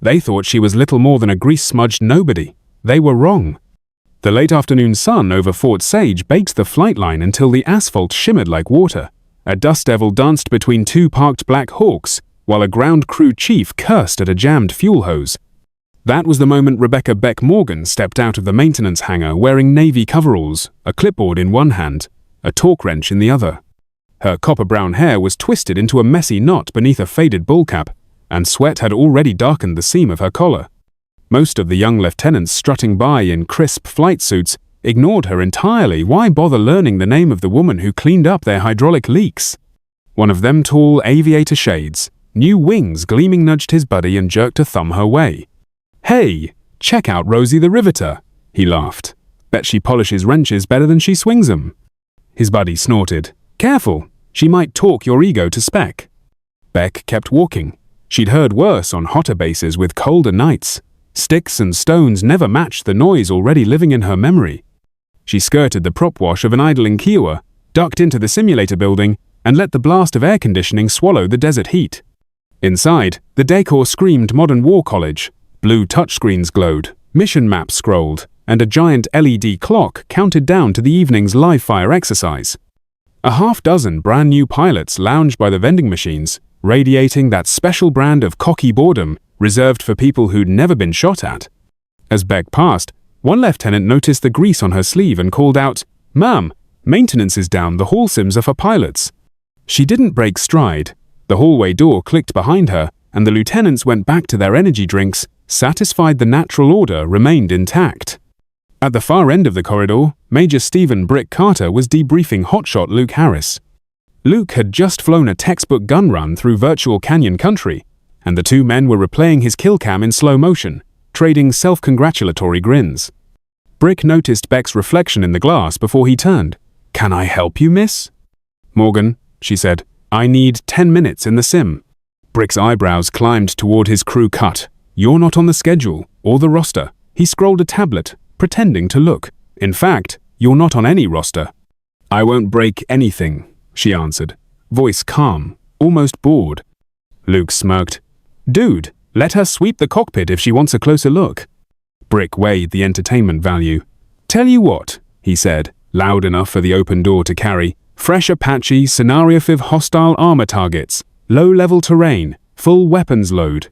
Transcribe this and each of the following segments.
They thought she was little more than a grease-smudged nobody. They were wrong. The late afternoon sun over Fort Sage baked the flight line until the asphalt shimmered like water. A dust devil danced between two parked Black Hawks, while a ground crew chief cursed at a jammed fuel hose. That was the moment Rebecca Beck Morgan stepped out of the maintenance hangar wearing navy coveralls, a clipboard in one hand, a torque wrench in the other. Her copper-brown hair was twisted into a messy knot beneath a faded bull cap, and sweat had already darkened the seam of her collar. Most of the young lieutenants strutting by in crisp flight suits ignored her entirely. Why bother learning the name of the woman who cleaned up their hydraulic leaks? One of them tall aviator shades, new wings gleaming, nudged his buddy and jerked a thumb her way. "Hey, check out Rosie the Riveter," he laughed. "Bet she polishes wrenches better than she swings them." His buddy snorted. "Careful, she might talk your ego to spec." Beck kept walking. She'd heard worse on hotter bases with colder nights. Sticks and stones never matched the noise already living in her memory. She skirted the prop wash of an idling Kiowa, ducked into the simulator building, and let the blast of air conditioning swallow the desert heat. Inside, the decor screamed Modern War College. Blue touchscreens glowed, mission maps scrolled, and a giant LED clock counted down to the evening's live-fire exercise. A half-dozen brand-new pilots lounged by the vending machines, radiating that special brand of cocky boredom reserved for people who'd never been shot at. As Beck passed, one lieutenant noticed the grease on her sleeve and called out, "Ma'am, maintenance is down, the hall sims are for pilots." She didn't break stride. The hallway door clicked behind her, and the lieutenants went back to their energy drinks, satisfied the natural order remained intact. At the far end of the corridor, Major Stephen Brick Carter was debriefing hotshot Luke Harris. Luke had just flown a textbook gun run through virtual canyon country, and the two men were replaying his kill cam in slow motion, trading self-congratulatory grins. Brick noticed Beck's reflection in the glass before he turned. "Can I help you, miss?" "Morgan," she said, "I need 10 minutes in the sim." Brick's eyebrows climbed toward his crew cut. "You're not on the schedule, or the roster." He scrolled a tablet, pretending to look. "In fact, you're not on any roster." "I won't break anything," she answered, voice calm, almost bored. Luke smirked. "Dude, let her sweep the cockpit if she wants a closer look." Brick weighed the entertainment value. "Tell you what," he said, loud enough for the open door to carry. "Fresh Apache, scenario-fiv hostile armor targets, low-level terrain, full weapons load.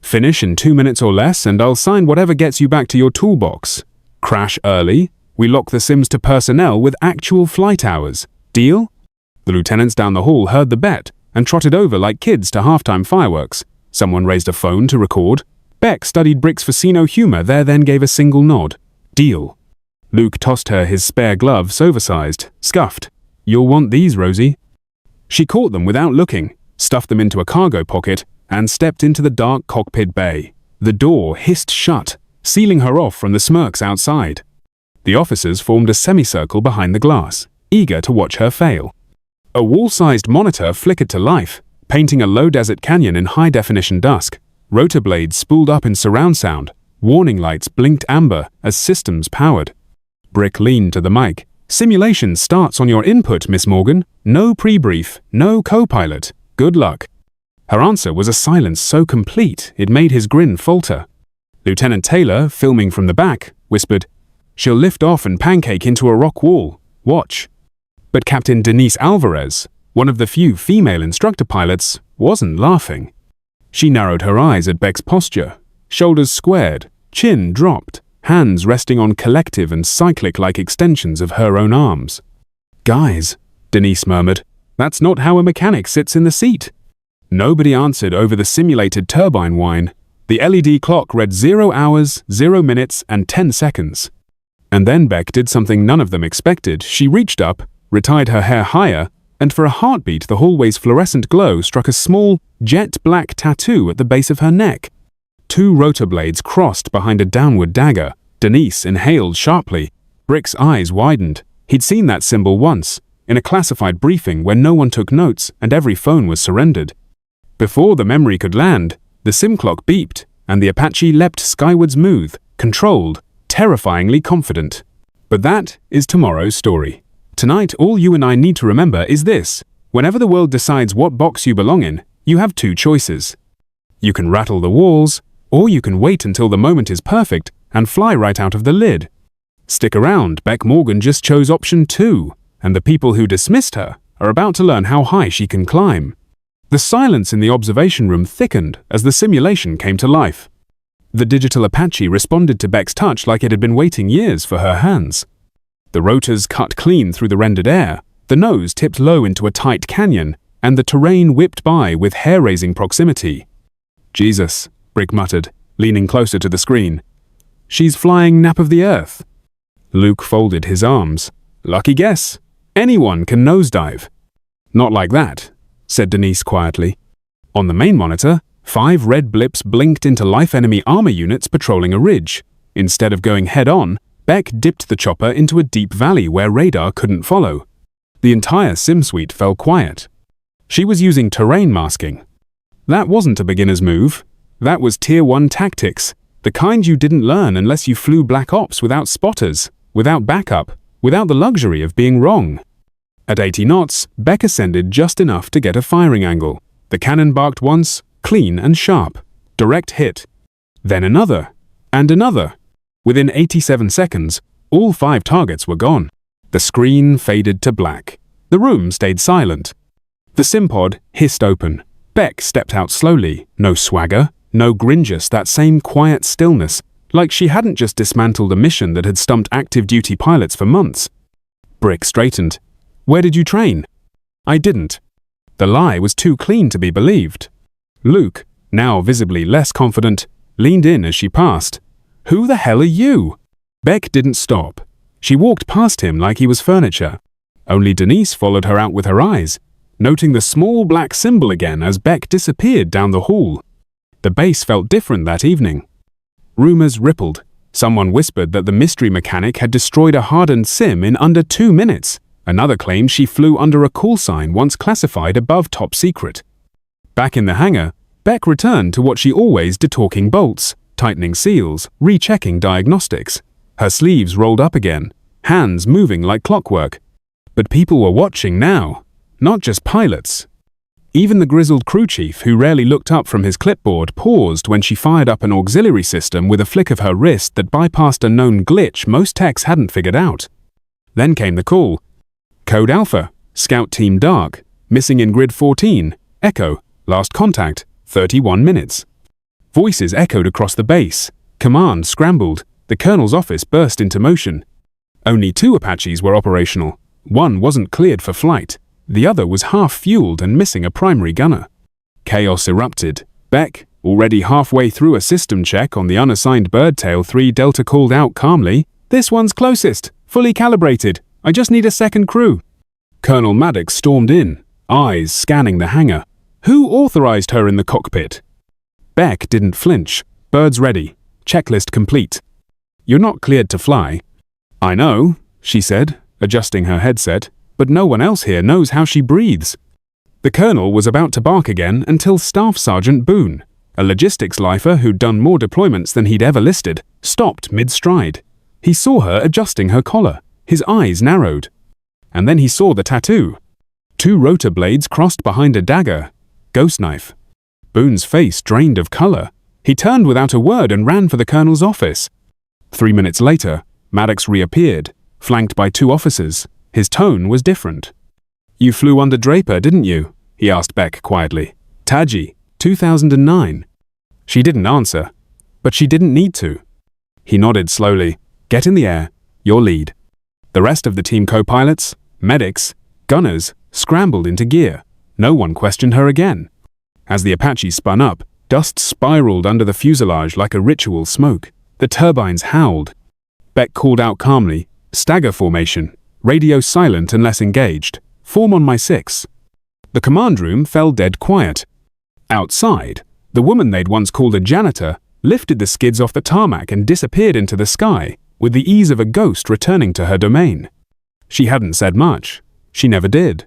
Finish in 2 minutes or less and I'll sign whatever gets you back to your toolbox. Crash early, we lock the sims to personnel with actual flight hours. Deal?" The lieutenants down the hall heard the bet and trotted over like kids to halftime fireworks. Someone raised a phone to record. Beck studied Brick's Facino humor there, then gave a single nod. "Deal." Luke tossed her his spare gloves, oversized, scuffed. "You'll want these, Rosie." She caught them without looking, stuffed them into a cargo pocket, and stepped into the dark cockpit bay. The door hissed shut, sealing her off from the smirks outside. The officers formed a semicircle behind the glass, eager to watch her fail. A wall-sized monitor flickered to life, painting a low-desert canyon in high-definition dusk. Rotor blades spooled up in surround sound. Warning lights blinked amber as systems powered. Brick leaned to the mic. "Simulation starts on your input, Miss Morgan. No pre-brief, no co-pilot. Good luck." Her answer was a silence so complete it made his grin falter. Lieutenant Taylor, filming from the back, whispered, "She'll lift off and pancake into a rock wall. Watch." But Captain Denise Alvarez, one of the few female instructor pilots, wasn't laughing. She narrowed her eyes at Beck's posture, shoulders squared, chin dropped, hands resting on collective and cyclic-like extensions of her own arms. "Guys," Denise murmured, "that's not how a mechanic sits in the seat." Nobody answered over the simulated turbine whine. The LED clock read 0 hours, 0 minutes, and 10 seconds. And then Beck did something none of them expected. She reached up, retied her hair higher, and for a heartbeat the hallway's fluorescent glow struck a small, jet-black tattoo at the base of her neck. 2 rotor blades crossed behind a downward dagger. Denise inhaled sharply. Brick's eyes widened. He'd seen that symbol once, in a classified briefing where no one took notes and every phone was surrendered. Before the memory could land, the sim clock beeped, and the Apache leapt skyward smooth, controlled, terrifyingly confident. But that is tomorrow's story. Tonight, all you and I need to remember is this: whenever the world decides what box you belong in, you have 2 choices. You can rattle the walls, Or you can wait until the moment is perfect and fly right out of the lid. Stick around, Beck Morgan just chose option 2, and the people who dismissed her are about to learn how high she can climb. The silence in the observation room thickened as the simulation came to life. The digital Apache responded to Beck's touch like it had been waiting years for her hands. The rotors cut clean through the rendered air, the nose tipped low into a tight canyon, and the terrain whipped by with hair-raising proximity. "Jesus," Brick muttered, leaning closer to the screen. "She's flying nap of the earth." Luke folded his arms. "Lucky guess. Anyone can nosedive." "Not like that," said Denise quietly. On the main monitor, 5 red blips blinked into life enemy armor units patrolling a ridge. Instead of going head-on, Beck dipped the chopper into a deep valley where radar couldn't follow. The entire sim suite fell quiet. She was using terrain masking. That wasn't a beginner's move. That was Tier 1 tactics, the kind you didn't learn unless you flew Black Ops without spotters, without backup, without the luxury of being wrong. At 80 knots, Beck ascended just enough to get a firing angle. The cannon barked once, clean and sharp. Direct hit. Then another. And another. Within 87 seconds, all 5 targets were gone. The screen faded to black. The room stayed silent. The simpod hissed open. Beck stepped out slowly. No swagger, no grin, just that same quiet stillness, like she hadn't just dismantled a mission that had stumped active duty pilots for months. Brick straightened. "Where did you train?" "I didn't." The lie was too clean to be believed. Luke, now visibly less confident, leaned in as she passed. "Who the hell are you?" Beck didn't stop. She walked past him like he was furniture. Only Denise followed her out with her eyes, noting the small black symbol again as Beck disappeared down the hall. The base felt different that evening. Rumors rippled. Someone whispered that the mystery mechanic had destroyed a hardened sim in under 2 minutes. Another claimed she flew under a call sign once classified above top secret. Back in the hangar, Beck returned to what she always did, talking bolts, tightening seals, rechecking diagnostics. Her sleeves rolled up again, hands moving like clockwork. But people were watching now, not just pilots. Even the grizzled crew chief, who rarely looked up from his clipboard, paused when she fired up an auxiliary system with a flick of her wrist that bypassed a known glitch most techs hadn't figured out. Then came the call. Code Alpha, Scout Team Dark, missing in Grid 14, Echo, last contact, 31 minutes. Voices echoed across the base. Command scrambled. The colonel's office burst into motion. Only 2 Apaches were operational. One wasn't cleared for flight. The other was half-fueled and missing a primary gunner. Chaos erupted. Beck, already halfway through a system check on the unassigned Birdtail 3 Delta, called out calmly, "This one's closest, fully calibrated. I just need a second crew." Colonel Maddox stormed in, eyes scanning the hangar. Who authorized her in the cockpit? Beck didn't flinch. "Birds ready. Checklist complete." "You're not cleared to fly." "I know," she said, adjusting her headset, "but no one else here knows how she breathes." The colonel was about to bark again until Staff Sergeant Boone, a logistics lifer who'd done more deployments than he'd ever listed, stopped mid-stride. He saw her adjusting her collar. His eyes narrowed. And then he saw the tattoo. 2 rotor blades crossed behind a dagger. Ghost knife. Boone's face drained of color. He turned without a word and ran for the colonel's office. 3 minutes later, Maddox reappeared, flanked by 2 officers. His tone was different. "You flew under Draper, didn't you?" he asked Beck quietly. "Taji, 2009. She didn't answer, but she didn't need to. He nodded slowly. "Get in the air. Your lead." The rest of the team co-pilots, medics, gunners, scrambled into gear. No one questioned her again. As the Apache spun up, dust spiraled under the fuselage like a ritual smoke. The turbines howled. Beck called out calmly, "Stagger formation. Radio silent unless engaged. Form on my 6." The command room fell dead quiet. Outside, the woman they'd once called a janitor lifted the skids off the tarmac and disappeared into the sky, with the ease of a ghost returning to her domain. She hadn't said much. She never did.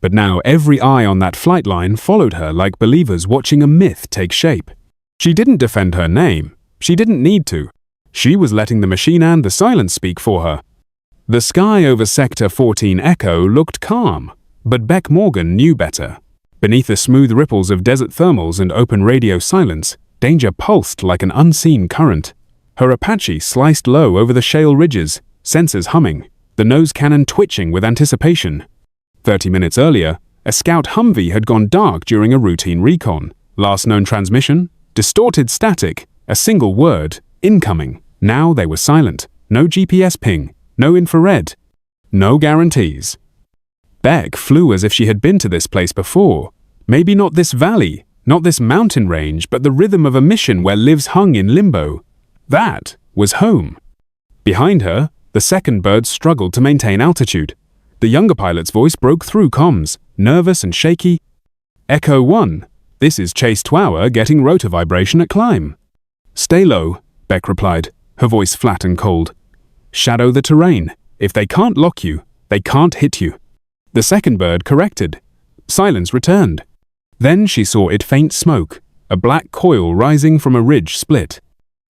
But now every eye on that flight line followed her like believers watching a myth take shape. She didn't defend her name. She didn't need to. She was letting the machine and the silence speak for her. The sky over Sector 14 Echo looked calm, but Beck Morgan knew better. Beneath the smooth ripples of desert thermals and open radio silence, Danger pulsed like an unseen current. Her Apache sliced low over the shale ridges, sensors humming, the nose cannon twitching with anticipation. 30 minutes earlier, a scout Humvee had gone dark during a routine recon. Last known transmission? Distorted static, a single word, incoming. Now they were silent. No GPS ping, no infrared, no guarantees. Beck flew as if she had been to this place before. Maybe not this valley, not this mountain range, but the rhythm of a mission where lives hung in limbo. That was home. Behind her, the second bird struggled to maintain altitude. The younger pilot's voice broke through comms, nervous and shaky. Echo 1, this is Chase Tower getting rotor vibration at climb. Stay low, Beck replied, her voice flat and cold. Shadow the terrain. If they can't lock you, they can't hit you. The second bird corrected. Silence returned. Then she saw it faint smoke, a black coil rising from a ridge split.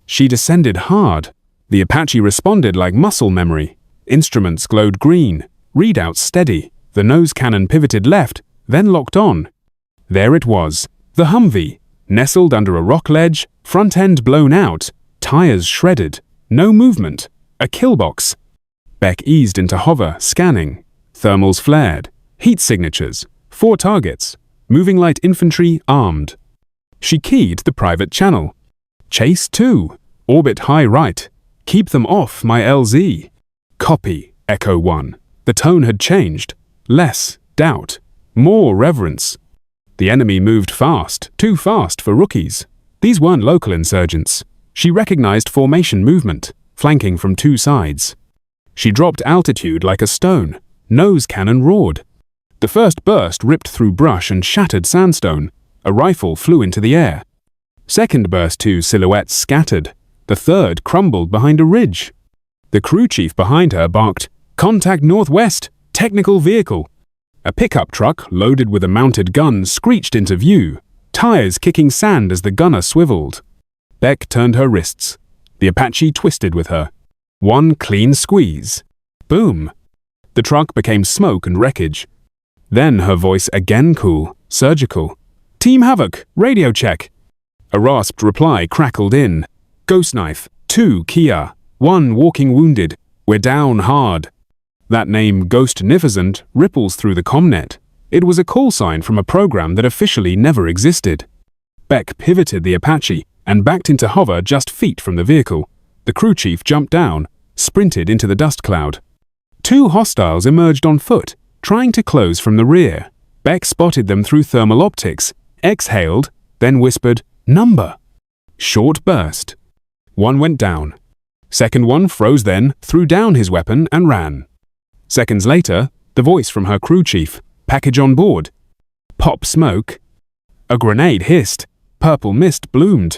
She descended hard. The Apache responded like muscle memory. Instruments glowed green, readouts steady. The nose cannon pivoted left, then locked on. There it was, the Humvee, nestled under a rock ledge, front end blown out, tires shredded, no movement, a kill box. Beck eased into hover, scanning. Thermals flared, heat signatures, 4 targets, moving light infantry armed. She keyed the private channel. Chase 2, orbit high right. Keep them off my LZ. Copy, Echo 1. The tone had changed. Less doubt, more reverence. The enemy moved fast, too fast for rookies. These weren't local insurgents. She recognized formation movement, flanking from 2 sides. She dropped altitude like a stone. Nose cannon roared. The first burst ripped through brush and shattered sandstone. A rifle flew into the air. Second burst 2 silhouettes scattered. The third crumbled behind a ridge. The crew chief behind her barked, "Contact northwest, technical vehicle." A pickup truck loaded with a mounted gun screeched into view, tires kicking sand as the gunner swiveled. Beck turned her wrists. The Apache twisted with her. One clean squeeze. Boom. The truck became smoke and wreckage. Then her voice again cool, surgical. "Team Havoc, radio check." A rasped reply crackled in. "Ghost Knife, 2 Kia, 1 walking wounded. We're down hard." That name, Ghost-nificent, ripples through the comnet. It was a call sign from a program that officially never existed. Beck pivoted the Apache and backed into hover just feet from the vehicle. The crew chief jumped down, sprinted into the dust cloud. 2 hostiles emerged on foot, trying to close from the rear. Beck spotted them through thermal optics, exhaled, then whispered, "Number." Short burst. One went down. Second one froze then, threw down his weapon and ran. Seconds later, the voice from her crew chief, "Package on board." Pop smoke. A grenade hissed. Purple mist bloomed.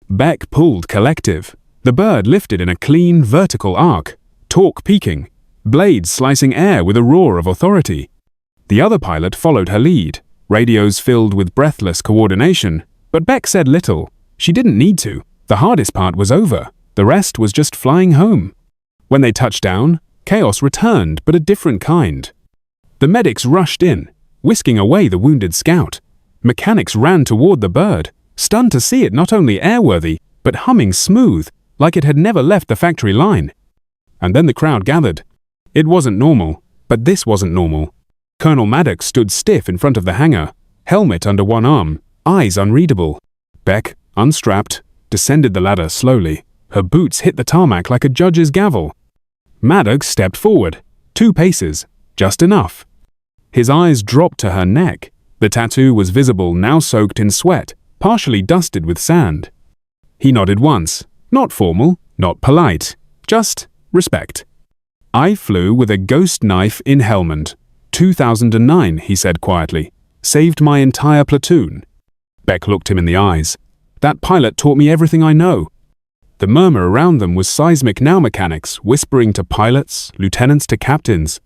Beck pulled collective. The bird lifted in a clean, vertical arc, torque peaking, blades slicing air with a roar of authority. The other pilot followed her lead, radios filled with breathless coordination, but Beck said little. She didn't need to. The hardest part was over. The rest was just flying home. When they touched down, chaos returned, but a different kind. The medics rushed in, whisking away the wounded scout. Mechanics ran toward the bird, stunned to see it not only airworthy, but humming smooth, like it had never left the factory line. And then the crowd gathered. It wasn't normal, but this wasn't normal. Colonel Maddox stood stiff in front of the hangar, helmet under one arm, eyes unreadable. Beck, unstrapped, descended the ladder slowly. Her boots hit the tarmac like a judge's gavel. Maddox stepped forward, 2 paces, just enough. His eyes dropped to her neck. The tattoo was visible, now soaked in sweat, partially dusted with sand. He nodded once, not formal, not polite, just respect. "I flew with a Ghost Knife in Helmand. 2009, he said quietly. Saved my entire platoon." Beck looked him in the eyes. "That pilot taught me everything I know." The murmur around them was seismic now mechanics, whispering to pilots, lieutenants to captains.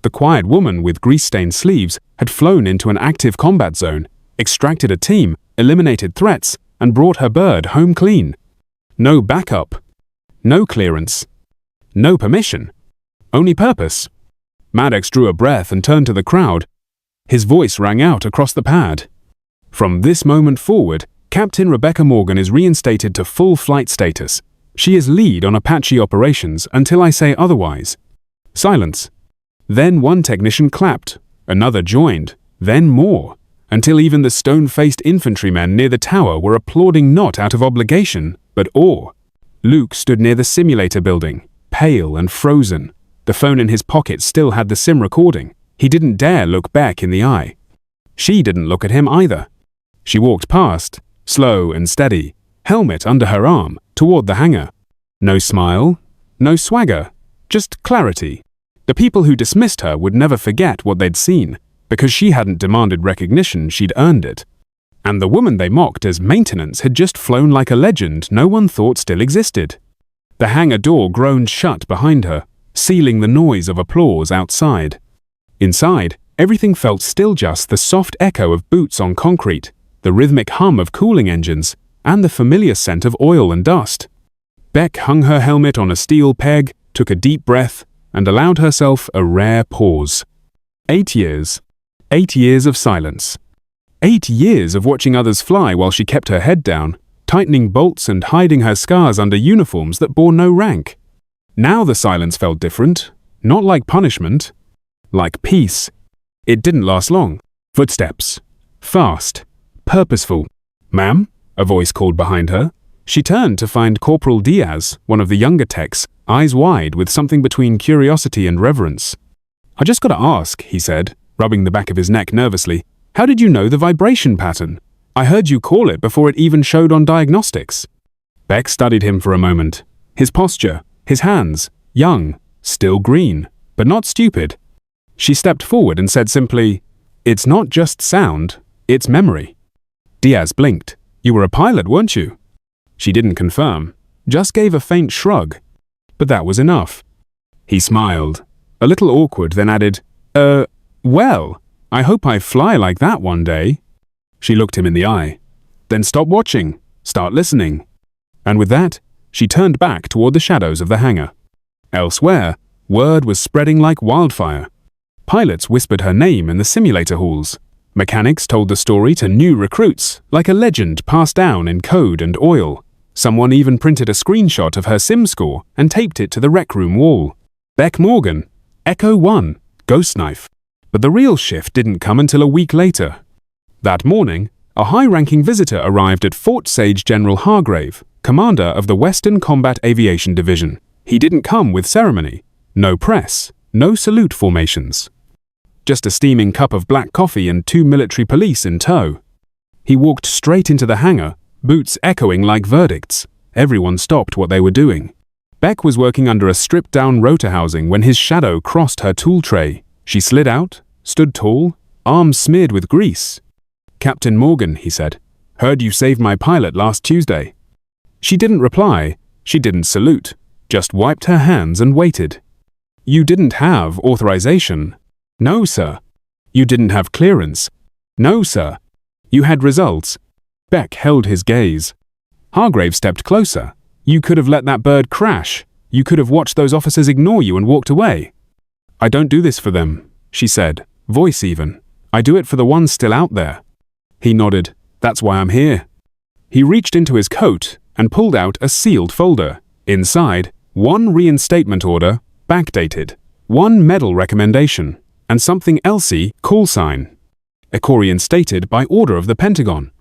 The quiet woman with grease-stained sleeves had flown into an active combat zone, extracted a team, eliminated threats, and brought her bird home clean. No backup. No clearance. No permission. Only purpose. Maddox drew a breath and turned to the crowd. His voice rang out across the pad. "From this moment forward, Captain Rebecca Morgan is reinstated to full flight status. She is lead on Apache operations until I say otherwise. Silence. Then one technician clapped, another joined, then more, until even the stone-faced infantrymen near the tower were applauding not out of obligation, but awe. Luke stood near the simulator building, pale and frozen. The phone in his pocket still had the SIM recording. He didn't dare look Beck in the eye. She didn't look at him either. She walked past, slow and steady, helmet under her arm, toward the hangar. No smile, no swagger, just clarity. The people who dismissed her would never forget what they'd seen, because she hadn't demanded recognition, she'd earned it. And the woman they mocked as maintenance had just flown like a legend no one thought still existed. The hangar door groaned shut behind her, sealing the noise of applause outside. Inside, everything felt still, just the soft echo of boots on concrete, the rhythmic hum of cooling engines, and the familiar scent of oil and dust. Beck hung her helmet on a steel peg, took a deep breath, and allowed herself a rare pause. 8 years. 8 years of silence. 8 years of watching others fly while she kept her head down, tightening bolts and hiding her scars under uniforms that bore no rank. Now the silence felt different, not like punishment, like peace. It didn't last long. Footsteps. Fast. Purposeful. "Ma'am?" a voice called behind her. She turned to find Corporal Diaz, one of the younger techs, eyes wide with something between curiosity and reverence. "I just gotta ask," he said, rubbing the back of his neck nervously. "How did you know the vibration pattern? I heard you call it before it even showed on diagnostics." Beck studied him for a moment. His posture, his hands, young, still green, but not stupid. She stepped forward and said simply, "It's not just sound, it's memory." Diaz blinked. "You were a pilot, weren't you?" She didn't confirm, just gave a faint shrug. But that was enough. He smiled, a little awkward, then added, Well, I hope I fly like that one day." She looked him in the eye. "Then stop watching, start listening." And with that, she turned back toward the shadows of the hangar. Elsewhere, word was spreading like wildfire. Pilots whispered her name in the simulator halls. Mechanics told the story to new recruits, like a legend passed down in code and oil. Someone even printed a screenshot of her sim score and taped it to the rec room wall. Beck Morgan, Echo 1, Ghost Knife. But the real shift didn't come until a week later. That morning, a high-ranking visitor arrived at Fort Sage. General Hargrave, commander of the Western Combat Aviation Division. He didn't come with ceremony. No press, no salute formations. Just a steaming cup of black coffee and 2 military police in tow. He walked straight into the hangar, boots echoing like verdicts. Everyone stopped what they were doing. Beck was working under a stripped-down rotor housing when his shadow crossed her tool tray. She slid out, stood tall, arms smeared with grease. "Captain Morgan," he said, "heard you saved my pilot last Tuesday." She didn't reply. She didn't salute, just wiped her hands and waited. "You didn't have authorization." "No, sir." "You didn't have clearance." "No, sir." "You had results." Beck held his gaze. Hargrave stepped closer. "You could have let that bird crash. You could have watched those officers ignore you and walked away." "I don't do this for them," she said, voice even. "I do it for the ones still out there." He nodded. "That's why I'm here." He reached into his coat and pulled out a sealed folder. Inside, 1 reinstatement order, backdated, 1 medal recommendation, and something elsey call sign. Ecorian stated by order of the Pentagon.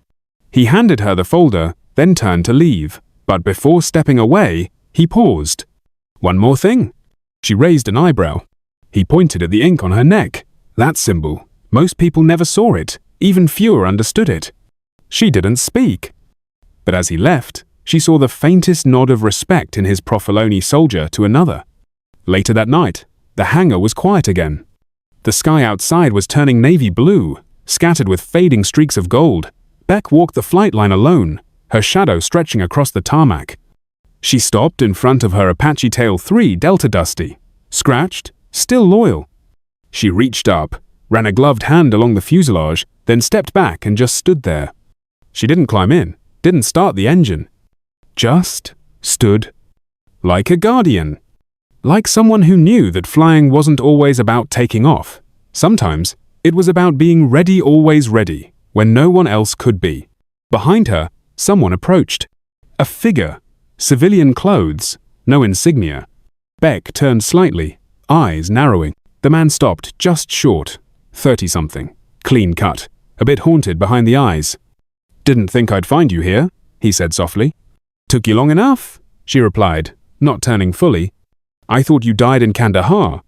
He handed her the folder, then turned to leave. But before stepping away, he paused. "One more thing." She raised an eyebrow. He pointed at the ink on her neck. That symbol. Most people never saw it. Even fewer understood it. She didn't speak. But as he left, she saw the faintest nod of respect in his Provolone soldier to another. Later that night, the hangar was quiet again. The sky outside was turning navy blue, scattered with fading streaks of gold. Beck walked the flight line alone, her shadow stretching across the tarmac. She stopped in front of her Apache Tail 3 Delta Dusty, scratched, still loyal. She reached up, ran a gloved hand along the fuselage, then stepped back and just stood there. She didn't climb in, didn't start the engine. Just stood. Like a guardian. Like someone who knew that flying wasn't always about taking off. Sometimes, it was about being ready, always ready, when no one else could be. Behind her, Someone approached. A figure. Civilian clothes. No insignia. Beck turned slightly, eyes narrowing. The man stopped just short. 30-something. Clean cut. A bit haunted behind the eyes. "Didn't think I'd find you here," he said softly. "Took you long enough," she replied, not turning fully. "I thought you died in Kandahar."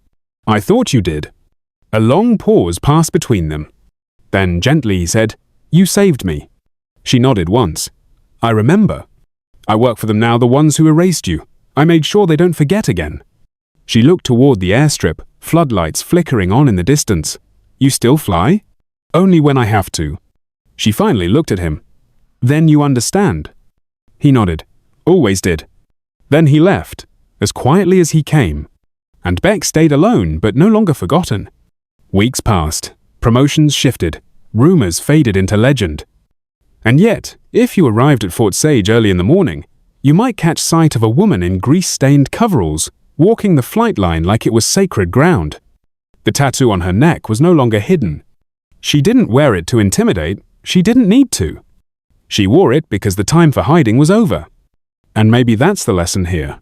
"I thought you did." A long pause passed between them. Then gently he said, "You saved me." She nodded once. "I remember. I work for them now, the ones who erased you. I made sure they don't forget again." She looked toward the airstrip, floodlights flickering on in the distance. "You still fly?" "Only when I have to." She finally looked at him. "Then you understand." He nodded. "Always did." Then he left, as quietly as he came. And Beck stayed alone, but no longer forgotten. Weeks passed. Promotions shifted. Rumors faded into legend. And yet, if you arrived at Fort Sage early in the morning, you might catch sight of a woman in grease-stained coveralls, walking the flight line like it was sacred ground. The tattoo on her neck was no longer hidden. She didn't wear it to intimidate. She didn't need to. She wore it because the time for hiding was over. And maybe that's the lesson here.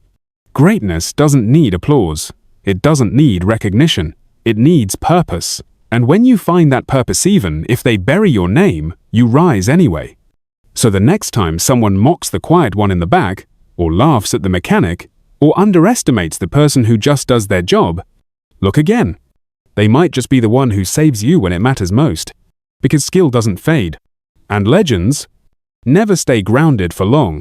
Greatness doesn't need applause. It doesn't need recognition. It needs purpose. And when you find that purpose, even if they bury your name, you rise anyway. So the next time someone mocks the quiet one in the back, or laughs at the mechanic, or underestimates the person who just does their job, look again. They might just be the one who saves you when it matters most. Because skill doesn't fade. And legends never stay grounded for long.